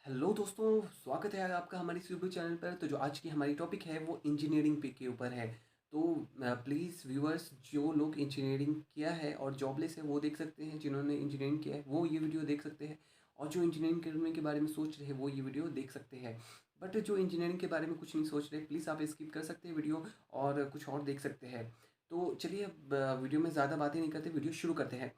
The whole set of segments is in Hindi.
हेलो दोस्तों, स्वागत है आपका हमारे इस यूट्यूब चैनल पर। तो जो आज की हमारी टॉपिक है वो इंजीनियरिंग पे के ऊपर है। तो प्लीज़ व्यूअर्स, जो लोग इंजीनियरिंग किया है और जॉबलेस है वो देख सकते हैं, जिन्होंने इंजीनियरिंग किया है वो ये वीडियो देख सकते हैं, और जो इंजीनियरिंग करने के बारे में सोच रहे हैं वो ये वीडियो देख सकते हैं। बट जो इंजीनियरिंग के बारे में कुछ नहीं सोच रहे, प्लीज़ आप स्किप कर सकते हैं वीडियो और कुछ और देख सकते हैं। तो चलिए अब वीडियो में ज़्यादा बातें नहीं करते, वीडियो शुरू करते हैं।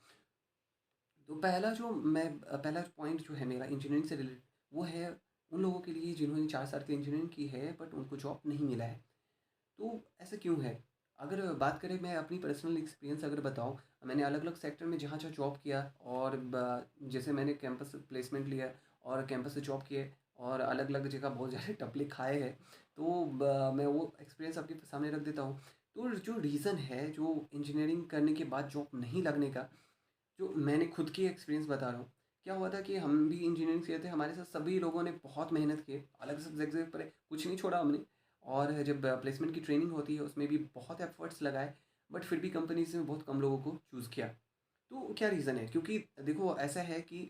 तो पहला पॉइंट जो है मेरा इंजीनियरिंग से रिलेटेड, वो है उन लोगों के लिए जिन्होंने 4 साल की इंजीनियरिंग की है बट उनको जॉब नहीं मिला है। तो ऐसा क्यों है? अगर बात करें, मैं अपनी पर्सनल एक्सपीरियंस अगर बताऊँ, मैंने अलग-अलग सेक्टर में जहाँ-जहाँ जॉब किया, और ब जैसे मैंने कैंपस प्लेसमेंट लिया और कैंपस से जॉब किए और अलग-अलग जगह बहुत ज़्यादा टपली खाए हैं। तो मैं वो एक्सपीरियंस आपके सामने रख देता हूँ। तो जो रीज़न है, जो इंजीनियरिंग करने के बाद जॉब नहीं लगने का, जो मैंने खुद की एक्सपीरियंस बता रहा हूँ। क्या हुआ था कि हम भी इंजीनियरिंग किए थे, हमारे साथ सभी लोगों ने बहुत मेहनत की, अलग सब जगह पर कुछ नहीं छोड़ा हमने। और जब प्लेसमेंट की ट्रेनिंग होती है उसमें भी बहुत एफर्ट्स लगाए, बट फिर भी कंपनीज ने बहुत कम लोगों को चूज़ किया। तो क्या रीज़न है? क्योंकि देखो, ऐसा है कि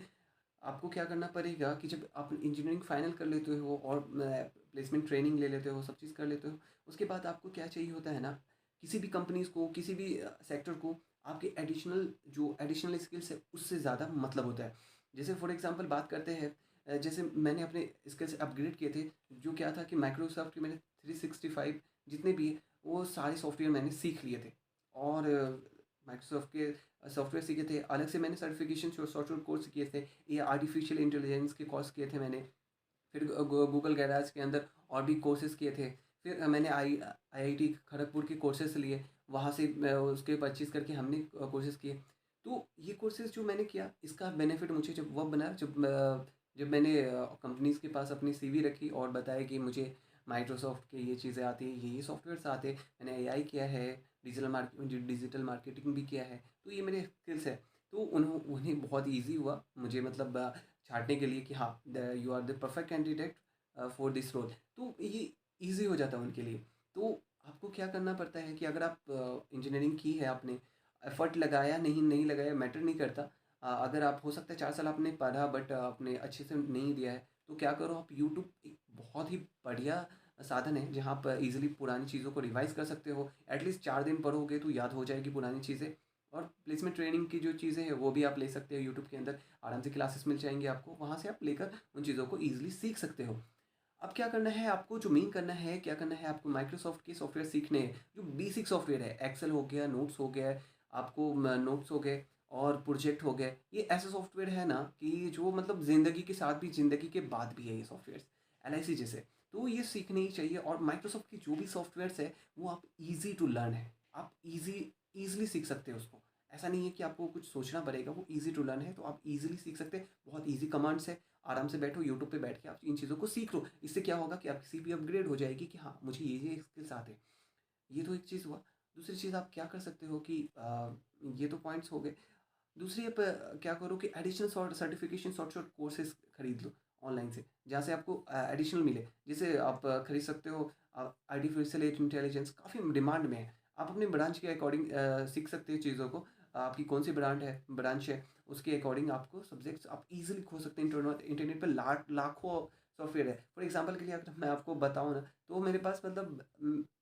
आपको क्या करना पड़ेगा कि जब आप इंजीनियरिंग फाइनल कर लेते हो और प्लेसमेंट ट्रेनिंग ले लेते हो, सब चीज़ कर लेते हो, उसके बाद आपको क्या चाहिए होता है ना, किसी भी कंपनीज़ को, किसी भी सेक्टर को आपके एडिशनल स्किल्स है उससे ज़्यादा मतलब होता है। जैसे फॉर एग्जांपल बात करते हैं, जैसे मैंने अपने स्किल्स अपग्रेड किए थे। जो क्या था कि माइक्रोसॉफ्ट के मैंने 365 जितने भी हैं, वो सारे सॉफ्टवेयर मैंने सीख लिए थे। और माइक्रोसॉफ्ट के सॉफ्टवेयर सीखे थे, अलग से मैंने सर्टिफिकेशन सॉफ्टवेयर कोर्स किए थे। ये आर्टिफिशियल इंटेलिजेंस के कोर्स किए थे मैंने। फिर गूगल गैराज के अंदर और भी कोर्सेज़ किए थे। फिर मैंने आईआईटी खड़गपुर के कोर्सेज़ लिए, वहाँ से उसके परचेज़ करके हमने कोर्सेज़ किए। तो ये कोर्सेज़ जो मैंने किया, इसका बेनिफिट मुझे जब वब बना, जब मैंने कंपनीज़ के पास अपनी सीवी रखी और बताया कि मुझे माइक्रोसॉफ्ट के ये चीज़ें आती हैं, ये सॉफ्टवेयर्स आते हैं, मैंने एआई किया है, डिजिटल मार्केटिंग भी किया है, तो ये मेरे स्किल्स है। तो उन्हें बहुत ईज़ी हुआ मुझे, मतलब छाँटने के लिए कि हाँ, you are the perfect candidate for this role. तो ये ईज़ी हो जाता है उनके लिए। तो आपको क्या करना पड़ता है कि अगर आप इंजीनियरिंग की है, आपने एफर्ट लगाया, नहीं लगाया मैटर नहीं करता। अगर आप, हो सकता है 4 साल आपने पढ़ा बट आपने अच्छे से नहीं दिया है, तो क्या करो, आप यूट्यूब एक बहुत ही बढ़िया साधन है जहाँ पर ईज़िली पुरानी चीज़ों को रिवाइज़ कर सकते हो। एटलीस्ट 4 दिन पढ़ोगे तो याद हो जाएगी पुरानी चीज़ें। और प्लेसमेंट ट्रेनिंग की जो चीज़ें हैं वो भी आप ले सकते हो यूट्यूब के अंदर, आराम से क्लासेस मिल जाएँगी आपको, वहाँ से आप लेकर उन चीज़ों को ईज़िली सीख सकते हो। अब क्या करना है आपको, जो मेन करना है, क्या करना है आपको, माइक्रोसॉफ्ट के सॉफ्टवेयर सीखने हैं। जो बेसिक सॉफ्टवेयर है, एक्सेल हो गया, नोट्स हो गया, आपको नोट्स हो गए और प्रोजेक्ट हो गए। ये ऐसे सॉफ्टवेयर है ना कि जो मतलब ज़िंदगी के साथ भी, ज़िंदगी के बाद भी है ये सॉफ्टवेयर, एलआईसी जैसे। तो ये सीखने ही चाहिए। और माइक्रोसॉफ्ट की जो भी सॉफ्टवेयर्स है वो आप ईजी टू लर्न है, आप ईजिली सीख सकते हो उसको। ऐसा नहीं है कि आपको कुछ सोचना पड़ेगा, वो ईजी टू लर्न है, तो आप ईजिली सीख सकते हैं। बहुत ईजी कमांड्स है, आराम से बैठो यूट्यूब पे बैठ के आप इन चीज़ों को सीख लो। इससे क्या होगा कि आपकी सीपी अपग्रेड हो जाएगी कि हाँ, मुझे ये स्किल्स आते हैं। ये तो एक चीज़ हुआ। दूसरी चीज़ आप क्या कर सकते हो कि ये तो पॉइंट्स हो गए। दूसरी आप क्या करो कि एडिशनल सर्टिफिकेशन शॉर्ट कोर्सेज खरीद लो ऑनलाइन से, जहाँ से आपको एडिशनल मिले। जैसे आप खरीद सकते हो, आर्टिफिशियल इंटेलिजेंस काफ़ी डिमांड में है। आप अपने ब्रांच के अकॉर्डिंग सीख सकते हो चीज़ों को। आपकी कौन सी ब्रांच है, उसके अकॉर्डिंग आपको सब्जेक्ट्स आप इजीली खो सकते हैं। इंटरनेट पर लाखों सॉफ्टवेयर है। फॉर एग्जांपल के लिए अगर मैं आपको बताऊँ ना, तो मेरे पास मतलब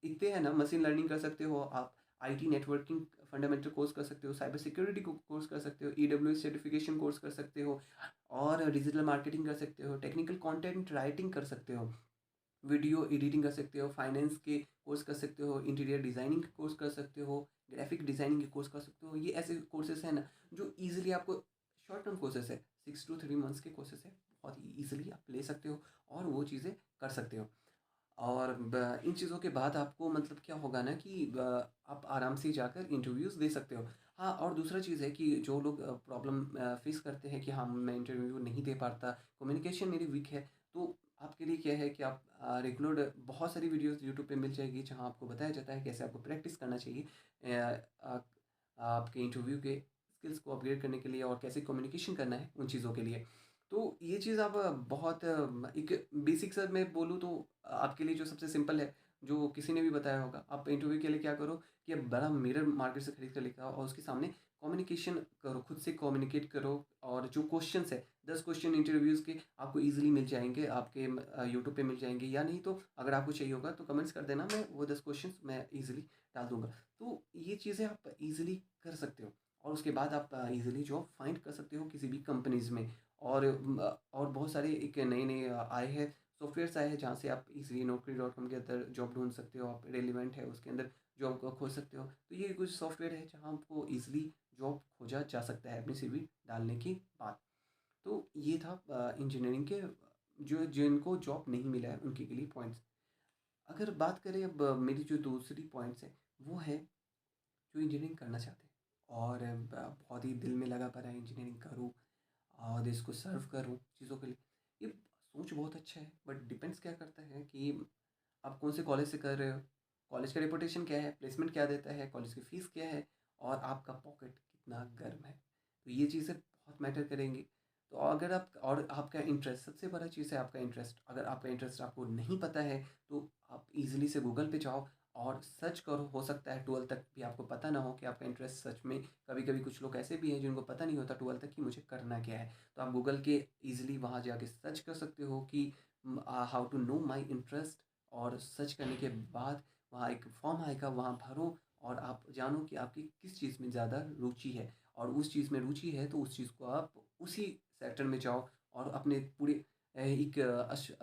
इतने हैं ना, मशीन लर्निंग कर सकते हो आप, आईटी नेटवर्किंग फंडामेंटल कोर्स कर सकते हो, साइबर सिक्योरिटी को कोर्स कर सकते हो, ईडब्ल्यूएस सर्टिफिकेशन कोर्स कर सकते हो, और डिजिटल मार्केटिंग कर सकते हो, टेक्निकल कंटेंट राइटिंग कर सकते हो, वीडियो एडिटिंग कर सकते हो, फाइनेंस के कोर्स कर सकते हो, इंटीरियर डिज़ाइनिंग के कोर्स कर सकते हो, ग्राफिक डिज़ाइनिंग के कोर्स कर सकते हो। ये ऐसे कोर्सेस हैं ना जो ईज़िली आपको, शॉर्ट टर्म कोर्सेस है, 6 टू 3 मंथ्स के कोर्सेस है, बहुत ही ईज़िली आप ले सकते हो और वो चीज़ें कर सकते हो। और इन चीज़ों के बाद आपको मतलब क्या होगा ना कि आप आराम से जाकर इंटरव्यूज़ दे सकते हो। हाँ, और दूसरा चीज़ है कि जो लोग प्रॉब्लम फेस करते हैं कि हाँ, मैं इंटरव्यू नहीं दे पाता, कम्युनिकेशन मेरी वीक है, तो आपके लिए क्या है कि आप रेगुलर बहुत सारी वीडियोज़ यूट्यूब पे मिल जाएगी जहाँ आपको बताया जाता है कैसे आपको प्रैक्टिस करना चाहिए आपके इंटरव्यू के स्किल्स को अपग्रेड करने के लिए, और कैसे कम्युनिकेशन करना है उन चीज़ों के लिए। तो ये चीज़ आप बहुत एक बेसिक सा मैं बोलूँ तो आपके लिए जो सबसे सिंपल है, जो किसी ने भी बताया होगा, आप इंटरव्यू के लिए क्या करो कि आप बड़ा मिरर मार्केट से खरीद कर लेकर आओ और उसके सामने कम्युनिकेशन करो, खुद से कम्युनिकेट करो। और जो क्वेश्चंस है 10 क्वेश्चन इंटरव्यूज़ के आपको ईज़िली मिल जाएँगे, आपके यूट्यूब पे मिल जाएँगे, या नहीं तो अगर आपको चाहिए होगा तो कमेंट्स कर देना, मैं वो 10 क्वेश्चंस मैं ईज़िली डाल दूँगा। तो ये चीज़ें आप ईज़िली कर सकते हो और उसके बाद आप ईज़िली जॉब फाइंड कर सकते हो किसी भी कंपनीज़ में। और और बहुत सारे एक नए-नए आए हैं, सॉफ्टवेयर्स आए हैं जहाँ से आप ईज़िली naukri.com के अंदर जॉब ढूँढ सकते हो, आप रेलेवेंट है उसके अंदर जॉब को खोज सकते हो। तो ये कुछ सॉफ्टवेयर है जहाँ आपको ईज़िली जॉब खोजा जा सकता है अपनी सीवी डालने के बाद। तो ये था इंजीनियरिंग के जो जिनको जॉब नहीं मिला है उनके के लिए पॉइंट्स। अगर बात करें अब मेरी जो दूसरी पॉइंट्स है वो है जो इंजीनियरिंग करना चाहते हैं और बहुत ही दिल में लगा पड़ा है इंजीनियरिंग करूँ और देश को सर्व करूँ चीज़ों के लिए। ये सोच बहुत अच्छा है, बट डिपेंड्स क्या करता है कि आप कौन से कॉलेज से कर रहे हो, कॉलेज का रेपुटेशन क्या है, प्लेसमेंट क्या देता है, कॉलेज की फ़ीस क्या है और आपका पॉकेट कितना गर्म है। तो ये चीज़ें बहुत मैटर करेंगी। तो अगर आप और आपका इंटरेस्ट, सबसे बड़ा चीज़ है आपका इंटरेस्ट। अगर आपका इंटरेस्ट आपको नहीं पता है तो आप ईज़िली से गूगल पे जाओ और सर्च करो। हो सकता है 12 तक भी आपको पता ना हो कि आपका इंटरेस्ट सच में, कभी-कभी कुछ लोग ऐसे भी हैं जिनको पता नहीं होता 12 तक कि मुझे करना क्या है। तो आप गूगल के ईज़िली वहाँ जाके सर्च कर सकते हो कि how to know my interest. और सर्च करने के बाद वहाँ एक फॉर्म आएगा, वहाँ भरो और आप जानो कि आपकी किस चीज़ में ज़्यादा रुचि है। और उस चीज़ में रुचि है तो उस चीज़ को आप उसी सेक्टर में जाओ और अपने पूरे एक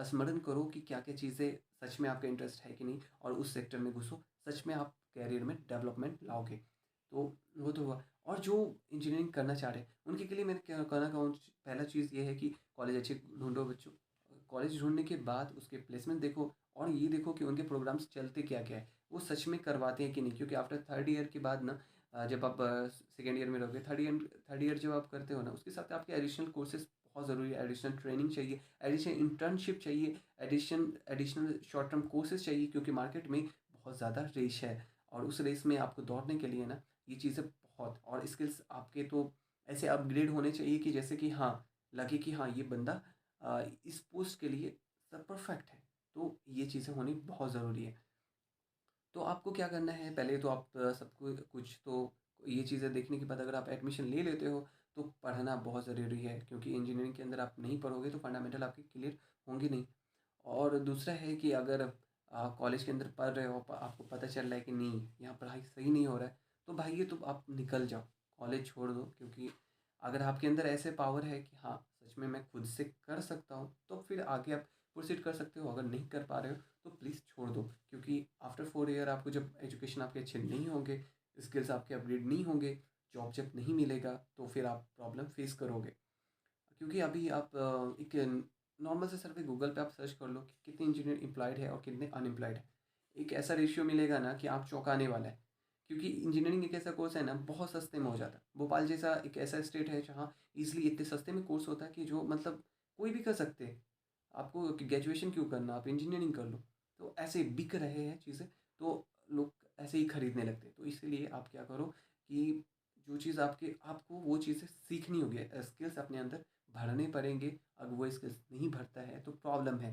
स्मरण करो कि क्या-क्या चीज़ें सच में आपका इंटरेस्ट है कि नहीं और उस सेक्टर में घुसो। सच में आप करियर में डेवलपमेंट लाओगे। तो वो तो हुआ। और जो इंजीनियरिंग करना चाह रहे हैं उनके के लिए मैं क्या कहना कहूँ, पहला चीज़ ये है कि कॉलेज अच्छे ढूँढो बच्चों। कॉलेज ढूँढने के बाद उसके प्लेसमेंट देखो और ये देखो कि उनके प्रोग्राम्स चलते क्या-क्या है। वो सच में करवाते हैं कि नहीं, क्योंकि आफ्टर 3rd ईयर के बाद ना जब आप सेकंड ईयर में रहोगे, थर्ड ईयर जब आप करते हो ना उसके साथ आपके एडिशनल कोर्सेज़ बहुत ज़रूरी है। एडिशनल ट्रेनिंग चाहिए, एडिशनल इंटर्नशिप चाहिए, एडिशनल शॉर्ट टर्म कोर्सेज़ चाहिए, क्योंकि मार्केट में बहुत ज़्यादा रेस है और उस रेस में आपको दौड़ने के लिए ना ये चीज़ें बहुत और स्किल्स आपके तो ऐसे अपग्रेड होने चाहिए कि जैसे कि हाँ, लगे कि हाँ, ये बंदा इस पोस्ट के लिए सब परफेक्ट है। तो ये चीज़ें होनी बहुत ज़रूरी है। तो आपको क्या करना है, पहले तो आप सबको कुछ तो ये चीज़ें देखने के बाद अगर आप एडमिशन ले लेते हो तो पढ़ना बहुत ज़रूरी है, क्योंकि इंजीनियरिंग के अंदर आप नहीं पढ़ोगे तो फंडामेंटल आपके क्लियर होंगे नहीं। और दूसरा है कि अगर कॉलेज के अंदर पढ़ रहे हो, आपको पता चल रहा है कि नहीं यहाँ पढ़ाई सही नहीं हो रहा है, तो भाई ये तो आप निकल जाओ, कॉलेज छोड़ दो। क्योंकि अगर आपके अंदर ऐसे पावर है कि हाँ सच में मैं खुद से कर सकता हूँ, तो फिर आगे आप प्रोसीड कर सकते हो। अगर नहीं कर पा रहे हो तो प्लीज़ छोड़ दो, क्योंकि आफ्टर 4 ईयर आपको जब एजुकेशन आपके अच्छे नहीं होंगे, स्किल्स आपके अपग्रेड नहीं होंगे, जॉब जब नहीं मिलेगा तो फिर आप प्रॉब्लम फेस करोगे। क्योंकि अभी आप एक नॉर्मल से सर्वे गूगल पे आप सर्च कर लो कि कितने इंजीनियर एम्प्लॉयड है और कितने अनएम्प्लॉयड है। एक ऐसा रेशियो मिलेगा ना कि आप चौंकाने वाला है। क्योंकि इंजीनियरिंग एक ऐसा कोर्स है ना, बहुत सस्ते में हो जाता है। भोपाल जैसा एक ऐसा स्टेट है जहाँ ईज़िली इतने सस्ते में कोर्स होता है कि जो मतलब कोई भी कर सकते हैं। आपको ग्रेजुएशन क्यों करना, आप इंजीनियरिंग कर लो। तो ऐसे बिक रहे हैं चीज़ें, तो लोग ऐसे ही खरीदने लगते हैं। तो इसीलिए आप क्या करो कि जो चीज़ आपको वो चीज़ें सीखनी होगी, स्किल्स अपने अंदर भरने पड़ेंगे। अगर वो स्किल्स नहीं भरता है तो प्रॉब्लम है।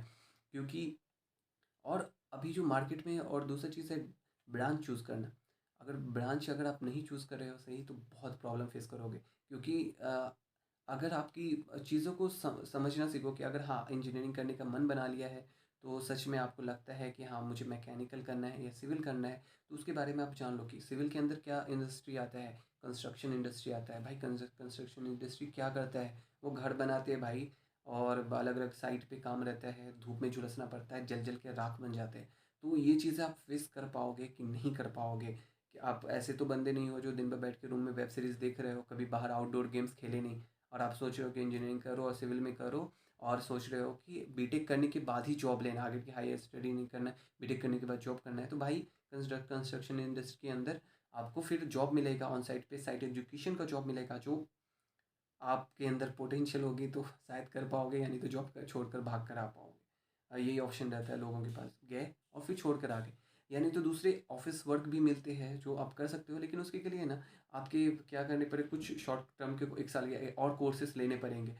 क्योंकि और अभी जो मार्केट में और दूसरी चीज़ है ब्रांच चूज़ करना। अगर आप नहीं चूज़ कर रहे हो सही तो बहुत प्रॉब्लम फेस करोगे। क्योंकि अगर आपकी चीज़ों को समझना सीखो कि अगर हाँ, इंजीनियरिंग करने का मन बना लिया है, तो सच में आपको लगता है कि हाँ, मुझे मैकेनिकल करना है या सिविल करना है, तो उसके बारे में आप जान लो कि सिविल के अंदर क्या इंडस्ट्री आता है, कंस्ट्रक्शन इंडस्ट्री आता है। भाई कंस्ट्रक्शन इंडस्ट्री क्या करता है? वो घर बनाते हैं भाई और अलग-अलग साइट पे काम रहता है, धूप में झुलसना पड़ता है, जल-जल के राख बन जाते हैं। तो ये चीज़ें आप फेस कर पाओगे कि नहीं कर पाओगे? कि आप ऐसे तो बंदे नहीं हो जो दिन भर बैठ के रूम में वेब सीरीज़ देख रहे हो, कभी बाहर आउटडोर गेम्स खेले नहीं और आप सोच रहे हो कि इंजीनियरिंग करो और सिविल में करो और सोच रहे हो कि बीटेक करने के बाद ही जॉब लेना, आगे की हायर स्टडी नहीं करना है, बीटेक करने के बाद जॉब करना है। तो भाई कंस्ट्रक्शन इंडस्ट्री के अंदर आपको फिर जॉब मिलेगा ऑन साइट पे, साइट एजुकेशन का जॉब मिलेगा जो आपके अंदर पोटेंशियल होगी तो शायद कर पाओगे, या नहीं तो जॉब कर छोड़कर भाग कर आ पाओगे। यही ऑप्शन रहता है लोगों के पास, गए और फिर छोड़ कर आ गए। यानी तो दूसरे ऑफिस वर्क भी मिलते हैं जो आप कर सकते हो, लेकिन उसके के लिए ना आपके क्या करने पड़े, कुछ शॉर्ट टर्म के 1 साल या और कोर्सेस लेने पड़ेंगे।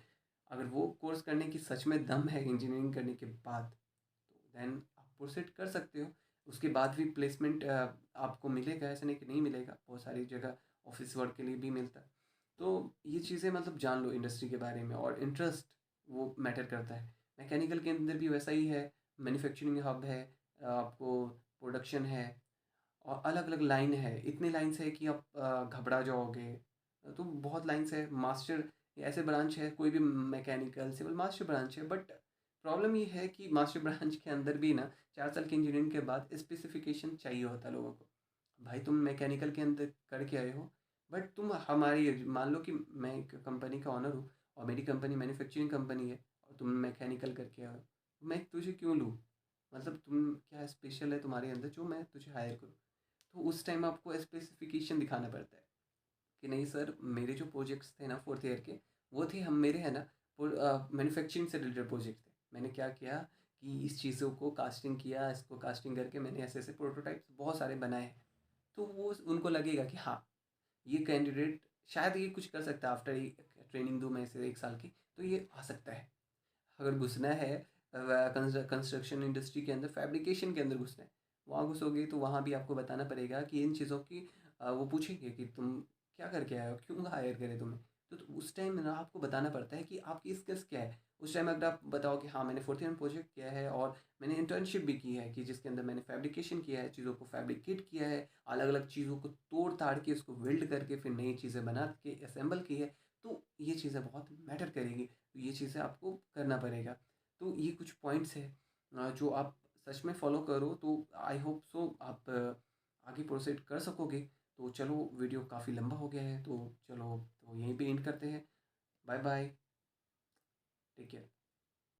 अगर वो कोर्स करने की सच में दम है इंजीनियरिंग करने के बाद, तो देन आप प्रोसीड कर सकते हो। उसके बाद भी प्लेसमेंट आपको मिलेगा, ऐसा नहीं कि नहीं मिलेगा। बहुत सारी जगह ऑफिस वर्क के लिए भी मिलता है। तो ये चीज़ें मतलब जान लो इंडस्ट्री के बारे में, और इंटरेस्ट वो मैटर करता है। मैकेनिकल के अंदर भी वैसा ही है, मैन्युफैक्चरिंग हब है, आपको प्रोडक्शन है, और अलग अलग लाइन है, इतनी लाइन्स है कि आप घबरा जाओगे। तो बहुत लाइन्स है, मास्टर ऐसे ब्रांच है, कोई भी मैकेनिकल सिविल मास्टर ब्रांच है, बट प्रॉब्लम ये है कि मास्टर ब्रांच के अंदर भी ना 4 साल की इंजीनियरिंग के बाद स्पेसिफिकेशन चाहिए होता है लोगों को। भाई तुम मैकेनिकल के अंदर करके आए हो, बट तुम हमारी, मान लो कि मैं एक कंपनी का ऑनर हूँ और मेरी कंपनी मैन्युफैक्चरिंग कंपनी है, और तुम मैकेनिकल करके आए हो, तो मैं तुझे क्यों लूँ? मतलब तुम क्या स्पेशल है तुम्हारे अंदर जो मैं तुझे हायर करूँ? तो उस टाइम आपको स्पेसिफिकेशन दिखाना पड़ता है कि नहीं सर, मेरे जो प्रोजेक्ट्स थे ना फोर्थ ईयर के, वो थे, हम मेरे है ना मैन्युफैक्चरिंग से रिलेटेड प्रोजेक्ट थे। मैंने क्या किया कि इस चीज़ों को कास्टिंग किया, इसको कास्टिंग करके मैंने ऐसे ऐसे प्रोटोटाइप्स बहुत सारे बनाए हैं। तो वो उनको लगेगा कि हाँ, ये कैंडिडेट शायद ये कुछ कर सकता है, आफ्टर ट्रेनिंग दूँ मैं इसे 1 साल की, तो ये आ सकता है। अगर घुसना है कंस्ट्रक्शन इंडस्ट्री के अंदर, फैब्रिकेशन के अंदर घुसना है, वहाँ घुसोगे तो वहाँ भी आपको बताना पड़ेगा कि इन चीज़ों की वो पूछेंगे कि तुम क्या करके आए हो, क्यों हायर करे तुम्हें। तो उस टाइम ना आपको बताना पड़ता है कि आपकी स्किल्स क्या है। उस टाइम अगर आप बताओ कि हाँ, मैंने फोर्थ ईयर में प्रोजेक्ट किया है और मैंने इंटर्नशिप भी की है, कि जिसके अंदर मैंने फैब्रिकेशन किया है, चीज़ों को फैब्रिकेट किया है, अलग अलग चीज़ों को तोड़ ताड़ के उसको वेल्ड करके फिर नई चीज़ें बना के असेंबल की है, तो ये चीज़ें बहुत मैटर करेगी। तो ये चीज़ें आपको करना पड़ेगा। तो ये कुछ पॉइंट्स है जो आप सच में फॉलो करो तो आई होप सो आप आगे प्रोसीड कर सकोगे। तो चलो, वीडियो काफ़ी लंबा हो गया है, तो चलो तो यहीं पे एंड करते हैं। Bye bye, take care.